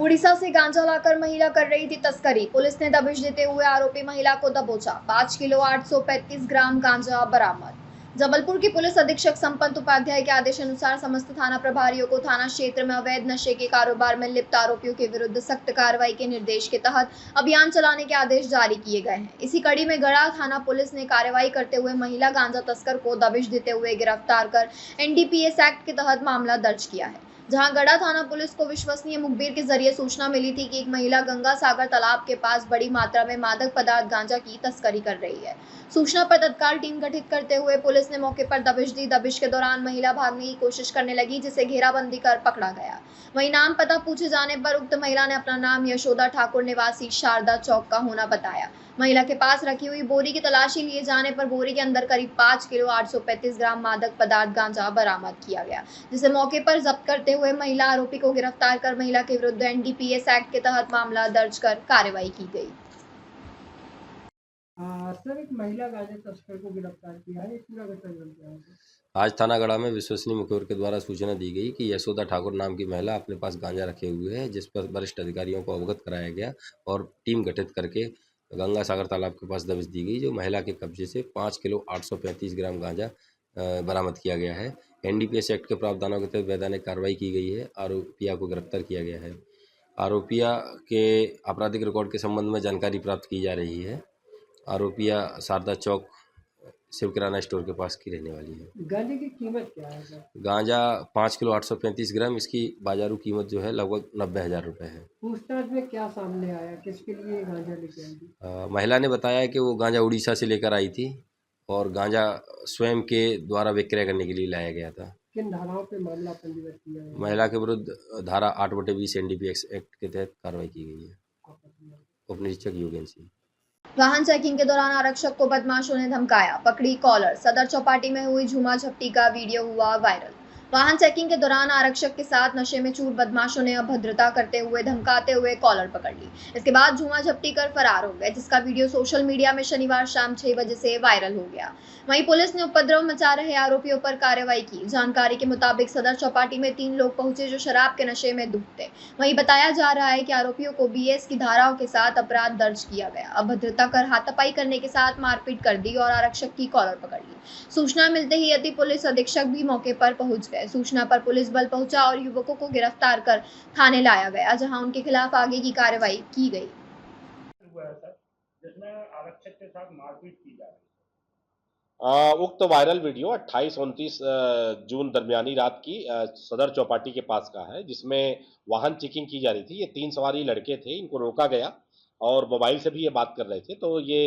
उड़ीसा से गांजा लाकर महिला कर रही थी तस्करी। पुलिस ने दबिश देते हुए आरोपी महिला को दबोचा। 5 किलो 835 ग्राम गांजा बरामद। जबलपुर की पुलिस अधीक्षक संपत उपाध्याय के आदेशानुसार समस्त थाना प्रभारियों को थाना क्षेत्र में अवैध नशे के कारोबार में लिप्त आरोपियों के विरुद्ध सख्त कार्रवाई के निर्देश के तहत अभियान चलाने के आदेश जारी किए गए हैं। इसी कड़ी में गढ़ा थाना पुलिस ने कार्रवाई करते हुए महिला गांजा तस्कर को दबिश देते हुए गिरफ्तार कर एनडीपीएस एक्ट के तहत मामला दर्ज किया है। जहां गढ़ा थाना पुलिस को विश्वसनीय मुखबिर के जरिए सूचना मिली थी कि एक महिला गंगा सागर तालाब के पास बड़ी मात्रा में मादक पदार्थ गांजा की तस्करी कर रही है। सूचना पर तत्काल टीम गठित करते हुए पुलिस ने मौके पर दबिश दी। दबिश के दौरान महिला भागने की कोशिश करने लगी, जिसे घेराबंदी कर पकड़ा गया। वहीं नाम पता पूछे जाने पर उक्त महिला ने अपना नाम यशोदा ठाकुर निवासी शारदा चौक का होना बताया। महिला के पास रखी हुई बोरी की तलाशी लिए जाने पर बोरी के अंदर करीब 5 किलो 835 ग्राम मादक पदार्थ गांजा बरामद किया गया, जिसे मौके पर जब्त करते हुए महिला आरोपी को गिरफ्तार कर महिला के विरुद्ध एनडीपीएस एक्ट के तहत मामला दर्ज कर कार्रवाई की गई। सर, एक महिला गांजा तस्कर को गिरफ्तार किया है, पूरा घटनाक्रम क्या है? आज थाना गढ़ा में विश्वसनीय मुखबिर के द्वारा सूचना दी गई कि यशोदा ठाकुर नाम की महिला अपने पास गांजा रखे हुए है, जिस पर वरिष्ठ अधिकारियों को अवगत कराया गया और टीम गठित करके गंगा सागर तालाब के पास दबिश दी गई, जो महिला के कब्जे से 5 किलो 835 ग्राम गांजा बरामद किया गया है। एनडीपीएस एक्ट के प्रावधानों के तहत वैधानिक कार्रवाई की गई है। आरोपिया को गिरफ्तार किया गया है। आरोपिया के आपराधिक रिकॉर्ड के संबंध में जानकारी प्राप्त की जा रही है। आरोपिया शारदा चौक शिव किराना स्टोर के पास की रहने वाली है। गांजे की कीमत क्या है सर? गांजा 5 किलो 835 ग्राम, इसकी बाजारू कीमत जो है लगभग 90,000 रुपये है। पूछताछ में क्या सामने आया, किसके लिए गांजा लेके आई थी? महिला ने बताया कि वो गांजा उड़ीसा से लेकर आई थी और गांजा स्वयं के द्वारा विक्रय करने के लिए लाया गया था। किन धाराओं पे मामला पंजीबद्ध किया है? महिला के विरुद्ध धारा 8/20 एनडीपीएस एक्ट के तहत कार्रवाई की गई है। उप निरीक्षक योगेन सिंह। वाहन चेकिंग के दौरान आरक्षक को बदमाशों ने धमकाया, पकड़ी कॉलर। सदर चौपाटी में हुई झूमा झपटी का वीडियो हुआ वायरल। वाहन चेकिंग के दौरान आरक्षक के साथ नशे में चूर बदमाशों ने अभद्रता करते हुए धमकाते हुए कॉलर पकड़ ली। इसके बाद झूमा झपटी कर फरार हो गए, जिसका वीडियो सोशल मीडिया में शनिवार शाम 6 बजे से वायरल हो गया। वहीं पुलिस ने उपद्रव मचा रहे आरोपियों पर कार्रवाई की। जानकारी के मुताबिक सदर चौपाटी में 3 लोग पहुंचे जो शराब के नशे में धुत थे। वहीं बताया जा रहा है कि आरोपियों को बीएस की धाराओं के साथ अपराध दर्ज किया गया। अभद्रता कर हाथापाई करने के साथ मारपीट कर दी और आरक्षक की कॉलर पकड़ ली। सूचना मिलते ही अति पुलिस अधीक्षक भी मौके पर पहुंच गए। सूचना पर पुलिस बल पहुंचा और युवकों को गिरफ्तार कर थाने लाया गया, जहां उनके खिलाफ आगे की कार्रवाई की गई। जिसमें आरक्षक के साथ मारपीट की जा रही है। उक्त वायरल वीडियो 28-29 जून दरमियानी रात की सदर चौपाटी के पास का है, जिसमें वाहन चेकिंग की जा रही थी। ये 3 सवारी लड़के थे, इनको रोका गया और मोबाइल से भी ये बात कर रहे थे। तो ये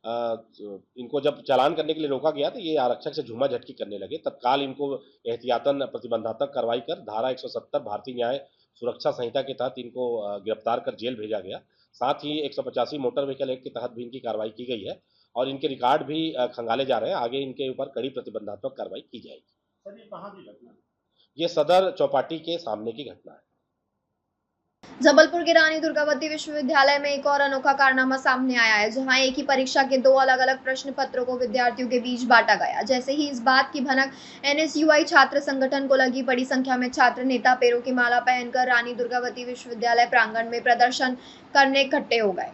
इनको जब चालान करने के लिए रोका गया तो ये आरक्षक से झूमा झटकी करने लगे। तत्काल इनको एहतियातन प्रतिबंधात्मक कार्रवाई कर धारा 170 भारतीय न्याय सुरक्षा संहिता के तहत इनको गिरफ्तार कर जेल भेजा गया। साथ ही 185 मोटर व्हीकल एक्ट के तहत भी इनकी कार्रवाई की गई है और इनके रिकॉर्ड भी खंगाले जा रहे हैं। आगे इनके ऊपर कड़ी प्रतिबंधात्मक कार्रवाई की जाएगी। सर, ये कहाँ की घटना है? ये सदर चौपाटी के सामने की घटना है। जबलपुर के रानी दुर्गावती विश्वविद्यालय में एक और अनोखा कारनामा सामने आया है, जहां एक ही परीक्षा के 2 अलग-अलग प्रश्न पत्रों को विद्यार्थियों के बीच बांटा गया। जैसे ही इस बात की भनक एनएसयूआई छात्र संगठन को लगी, बड़ी संख्या में छात्र नेता पैरों की माला पहनकर रानी दुर्गावती विश्वविद्यालय प्रांगण में प्रदर्शन करने इकट्ठे हो गए।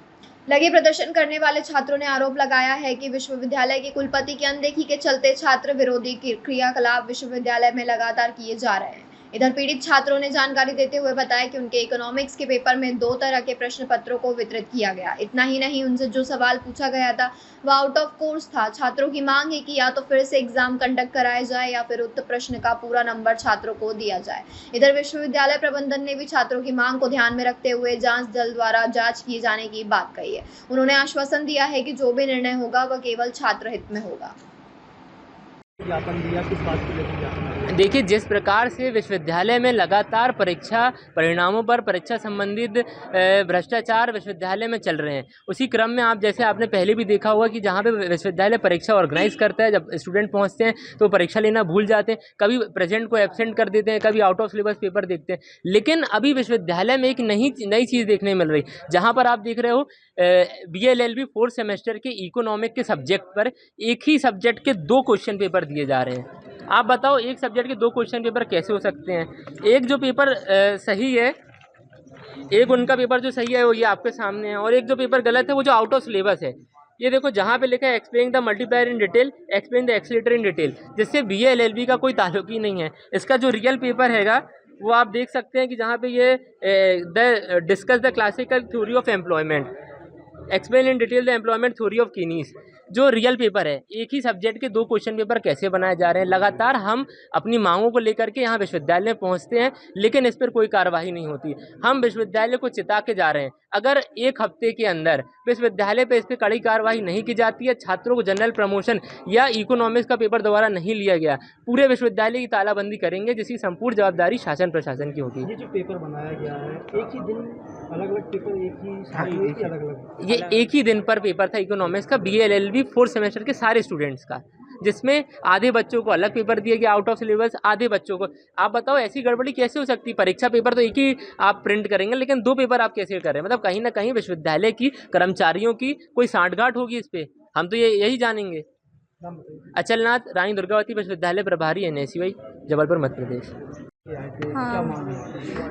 लगे प्रदर्शन करने वाले छात्रों ने आरोप लगाया है कि विश्वविद्यालय के कुलपति की अनदेखी के चलते छात्र विरोधी क्रियाकलाप विश्वविद्यालय में लगातार किए जा रहे हैं। इधर पीड़ित छात्रों ने जानकारी देते हुए बताया कि उनके इकोनॉमिक्स के पेपर में 2 तरह के प्रश्न पत्रों को वितरित किया गया। इतना ही नहीं, उनसे जो सवाल पूछा गया था वह आउट ऑफ कोर्स था। छात्रों की मांग है कि या तो फिर से एग्जाम कंडक्ट कराया जाए या फिर उक्त प्रश्न का पूरा नंबर छात्रों को दिया जाए। इधर विश्वविद्यालय प्रबंधन ने भी छात्रों की मांग को ध्यान में रखते हुए जांच दल द्वारा जांच किए जाने की बात कही है। उन्होंने आश्वासन दिया है कि जो भी निर्णय होगा वह केवल छात्र हित में होगा। ज्ञापन दिया, किस बात को लेकर ज्ञापन? देखिए, जिस प्रकार से विश्वविद्यालय में लगातार परीक्षा परिणामों पर परीक्षा संबंधित भ्रष्टाचार विश्वविद्यालय में चल रहे हैं, उसी क्रम में जैसे आपने पहले भी देखा होगा कि जहाँ पे विश्वविद्यालय परीक्षा ऑर्गेनाइज करता है, जब स्टूडेंट पहुँचते हैं तो परीक्षा लेना भूल जाते हैं, कभी प्रेजेंट को एब्सेंट कर देते हैं, कभी आउट ऑफ सिलेबस पेपर देखते हैं। लेकिन अभी विश्वविद्यालय में एक नई चीज़ देखने मिल रही, जहाँ पर आप देख रहे हो BLLB 4th सेमेस्टर के इकोनॉमिक के सब्जेक्ट पर एक ही सब्जेक्ट के 2 क्वेश्चन पेपर दिए जा रहे हैं। आप बताओ, एक सब्जेक्ट के 2 क्वेश्चन पेपर कैसे हो सकते हैं? एक जो पेपर सही है एक उनका पेपर जो सही है वो ये आपके सामने है, और एक जो पेपर गलत है वो जो आउट ऑफ सिलेबस है। ये देखो जहाँ पे लिखा है explain the multiplier in detail, explain the accelerator in detail, जिससे BA LLB का कोई ताल्लुक ही नहीं है। इसका जो रियल पेपर हैगा वो आप देख सकते हैं कि जहाँ पे ये the discuss the classical theory of employment, explain in detail the employment theory of Keynes, जो रियल पेपर है। एक ही सब्जेक्ट के 2 क्वेश्चन पेपर कैसे बनाए जा रहे हैं। लगातार हम अपनी मांगों को लेकर के यहाँ विश्वविद्यालय में पहुँचते हैं, लेकिन इस पर कोई कार्रवाई नहीं होती। हम विश्वविद्यालय को चिता के जा रहे हैं। अगर 1 हफ्ते के अंदर विश्वविद्यालय पे इस पर कड़ी कार्रवाई नहीं की जाती है, छात्रों को जनरल प्रमोशन या इकोनॉमिक्स का पेपर दोबारा नहीं लिया गया, पूरे विश्वविद्यालय की तालाबंदी करेंगे, जिसकी संपूर्ण जवाबदारी शासन प्रशासन की होगी। ये जो पेपर बनाया गया है, एक ही दिन अलग-अलग पेपर, एक ही साथ में ही अलग-अलग? ये एक ही दिन पर पेपर था इकोनॉमिक्स का, BA LLB 4th सेमेस्टर के सारे स्टूडेंट्स का, जिसमें आधे बच्चों को अलग पेपर दिया गया आउट ऑफ सिलेबस, आधे बच्चों को। आप बताओ ऐसी गड़बड़ी कैसे हो सकती है? परीक्षा पेपर तो एक ही आप प्रिंट करेंगे, लेकिन 2 पेपर आप कैसे कर रहे हैं? मतलब कहीं ना कहीं विश्वविद्यालय की कर्मचारियों की कोई सांठगांठ होगी इस पर, हम तो यही जानेंगे। अचलनाथ, रानी दुर्गावती विश्वविद्यालय प्रभारी, NSUI, जबलपुर, मध्य प्रदेश। हाँ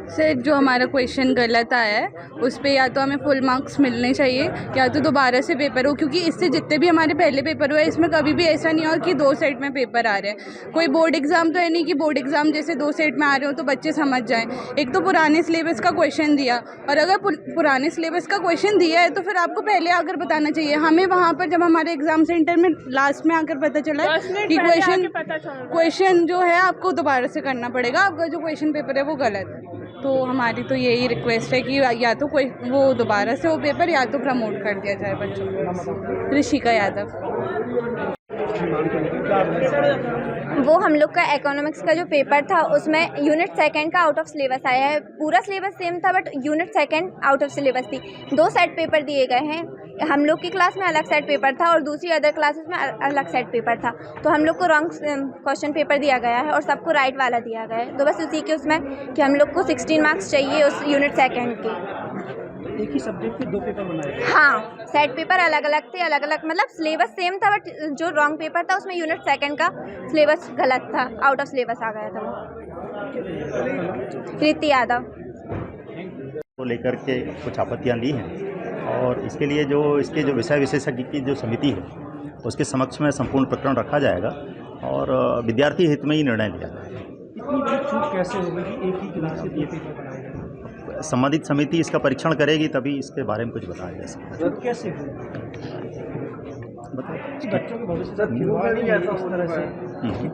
सर, जो हमारा क्वेश्चन गलत आया है उस पर या तो हमें फुल मार्क्स मिलने चाहिए या तो दोबारा से पेपर हो, क्योंकि इससे जितने भी हमारे पहले पेपर हुए इसमें कभी भी ऐसा नहीं हो कि 2 सेट में पेपर आ रहे हैं। कोई बोर्ड एग्ज़ाम तो है नहीं कि बोर्ड एग्ज़ाम जैसे 2 सेट में आ रहे हो तो बच्चे समझ जाएं। एक तो पुराने सिलेबस का क्वेश्चन दिया, और अगर पुराने सिलेबस का क्वेश्चन दिया है तो फिर आपको पहले आकर बताना चाहिए। हमें वहाँ पर जब हमारे एग्ज़ाम सेंटर में लास्ट में आकर पता चला कि क्वेश्चन जो है आपको दोबारा से करना पड़ेगा, आपका जो क्वेश्चन पेपर है वो गलत है। तो हमारी तो यही रिक्वेस्ट है कि या तो कोई वो दोबारा से वो पेपर या तो प्रमोट कर दिया जाए बच्चों को। ऋषिका यादव। वो हम लोग का इकोनॉमिक्स का जो पेपर था उसमें यूनिट 2 का आउट ऑफ सिलेबस आया है। पूरा सिलेबस सेम था but unit 2 out of syllabus थी। 2 सेट पेपर दिए गए हैं। हम लोग की क्लास में अलग सेट पेपर था और दूसरी अदर क्लासेस में अलग सेट पेपर था। तो हम लोग को रॉन्ग क्वेश्चन पेपर दिया गया है और सबको राइट वाला दिया गया है। तो बस उसी के उसमें कि हम लोग को 16 मार्क्स चाहिए उस यूनिट 2 के। एक ही सब्जेक्ट के 2 पेपर बनाए? हाँ, सेट पेपर अलग अलग थे, अलग अलग मतलब सिलेबस सेम था बट जो रॉन्ग पेपर था उसमें यूनिट 2 का सिलेबस गलत था, आउट ऑफ सिलेबस आ गया था वो। रीति यादव। को लेकर के कुछ आपत्तियां ली हैं और इसके लिए जो इसके जो विषय विशेषज्ञ की जो समिति है उसके समक्ष में संपूर्ण प्रकरण रखा जाएगा और विद्यार्थी हित में ही निर्णय लिया जाएगा। इतनी बड़ी छूट कैसे होगी कि एक ही क्लास से 2 पेपर बनाए गए? संबंधित समिति इसका परीक्षण करेगी तभी इसके बारे में कुछ बताया जा सकता है। कैसे बच्चों के भविष्य से इस तरह से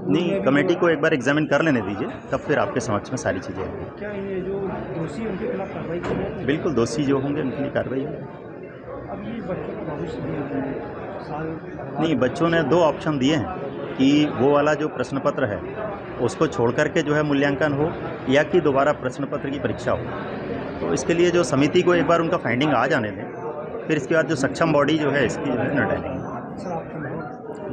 नहीं, कमेटी को एक बार एग्जामिन कर लेने दीजिए, तब फिर आपके समक्ष में सारी चीज़ें आएंगी। क्या ये जो दोषी उनके खिलाफ कार्रवाई की जाए? बिल्कुल, दोषी जो होंगे उनके लिए कार्रवाई होगी। अब ये बच्चों का भविष्य नहीं, बच्चों ने 2 ऑप्शन दिए हैं कि वो वाला जो प्रश्न पत्र है उसको छोड़ करके जो है मूल्यांकन हो या कि दोबारा प्रश्न पत्र की परीक्षा हो। तो इसके लिए जो समिति को एक बार उनका फाइंडिंग आ जाने दें, फिर इसके बाद जो सक्षम बॉडी जो है इसकी जो है निर्णय लेंगे।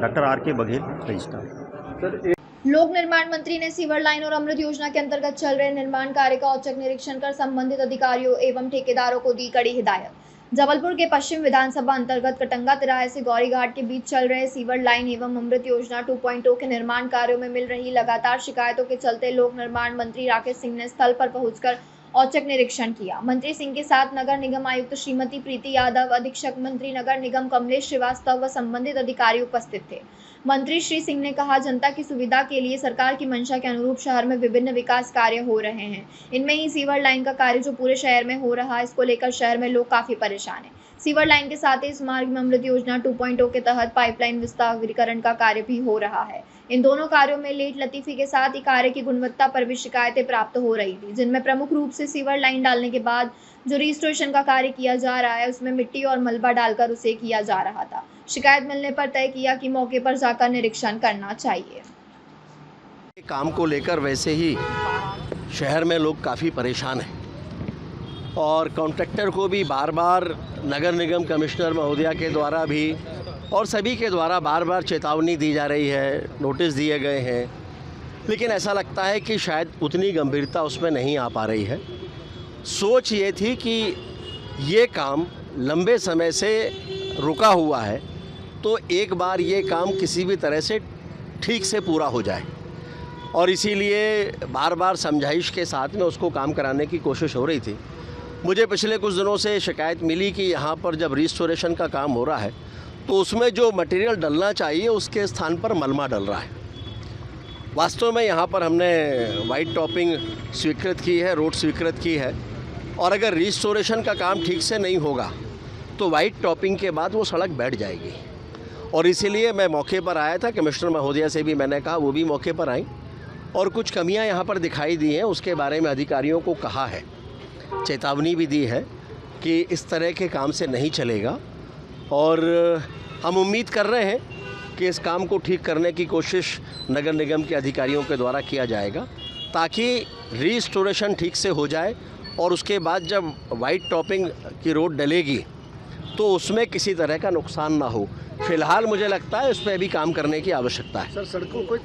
Doctor R.K. बघेल, रजिस्ट्रार। लोक निर्माण मंत्री ने सीवर लाइन और अमृत योजना के अंतर्गत चल रहे निर्माण कार्य का औचक निरीक्षण कर संबंधित अधिकारियों एवं ठेकेदारों को दी कड़ी हिदायत। जबलपुर के पश्चिम विधानसभा अंतर्गत कटंगा तिराहे से गौरीघाट के बीच चल रहे सीवर लाइन एवं अमृत योजना 2.0 के निर्माण कार्यों में मिल रही लगातार शिकायतों के चलते लोक निर्माण मंत्री राकेश सिंह ने स्थल पर पहुंचकर औचक निरीक्षण किया। मंत्री सिंह के साथ नगर निगम आयुक्त श्रीमती प्रीति यादव, अधीक्षक मंत्री नगर निगम कमलेश श्रीवास्तव व संबंधित अधिकारी उपस्थित थे। मंत्री श्री सिंह ने कहा, जनता की सुविधा के लिए सरकार की मंशा के अनुरूप शहर में विभिन्न विकास कार्य हो रहे हैं। इनमें ही सीवर लाइन का कार्य जो पूरे शहर में हो रहा है, इसको लेकर शहर में लोग काफी परेशान हैं। सीवर लाइन के साथ ही इस मार्ग में अमृत योजना 2.0 के तहत पाइपलाइन विस्तारीकरण का कार्य भी हो रहा है। इन दोनों कार्यों में लेट लतीफी के साथ ही कार्य की गुणवत्ता पर भी शिकायतें प्राप्त हो रही थी, जिनमें प्रमुख रूप से सीवर लाइन डालने के बाद जो रिस्टोरेशन का कार्य किया जा रहा है उसमें मिट्टी और मलबा डालकर उसे किया जा रहा था। शिकायत मिलने पर तय किया कि मौके पर जाकर निरीक्षण करना चाहिए। काम को लेकर वैसे ही शहर में लोग काफ़ी परेशान हैं और कॉन्ट्रैक्टर को भी बार बार नगर निगम कमिश्नर महोदया के द्वारा भी और सभी के द्वारा बार बार चेतावनी दी जा रही है, नोटिस दिए गए हैं, लेकिन ऐसा लगता है कि शायद उतनी गंभीरता उसमें नहीं आ पा रही है। सोच ये थी कि ये काम लंबे समय से रुका हुआ है तो एक बार ये काम किसी भी तरह से ठीक से पूरा हो जाए और इसीलिए बार बार समझाइश के साथ में उसको काम कराने की कोशिश हो रही थी। मुझे पिछले कुछ दिनों से शिकायत मिली कि यहाँ पर जब रिस्टोरेशन का काम हो रहा है तो उसमें जो मटेरियल डलना चाहिए उसके स्थान पर मलमा डल रहा है। वास्तव में यहाँ पर हमने वाइट टॉपिंग स्वीकृत की है, रोड स्वीकृत की है, और अगर रिस्टोरेशन का काम ठीक से नहीं होगा तो वाइट टॉपिंग के बाद वो सड़क बैठ जाएगी। और इसीलिए मैं मौके पर आया था, कमिश्नर महोदया से भी मैंने कहा, वो भी मौके पर आई और कुछ कमियां यहाँ पर दिखाई दी हैं, उसके बारे में अधिकारियों को कहा है, चेतावनी भी दी है कि इस तरह के काम से नहीं चलेगा। और हम उम्मीद कर रहे हैं कि इस काम को ठीक करने की कोशिश नगर निगम के अधिकारियों के द्वारा किया जाएगा ताकि रिस्टोरेशन ठीक से हो जाए और उसके बाद जब वाइट टॉपिंग की रोड डलेगी तो उसमें किसी तरह का नुकसान ना हो। फिलहाल मुझे लगता है इस पर भी काम करने की आवश्यकता है। सर, सड़कों को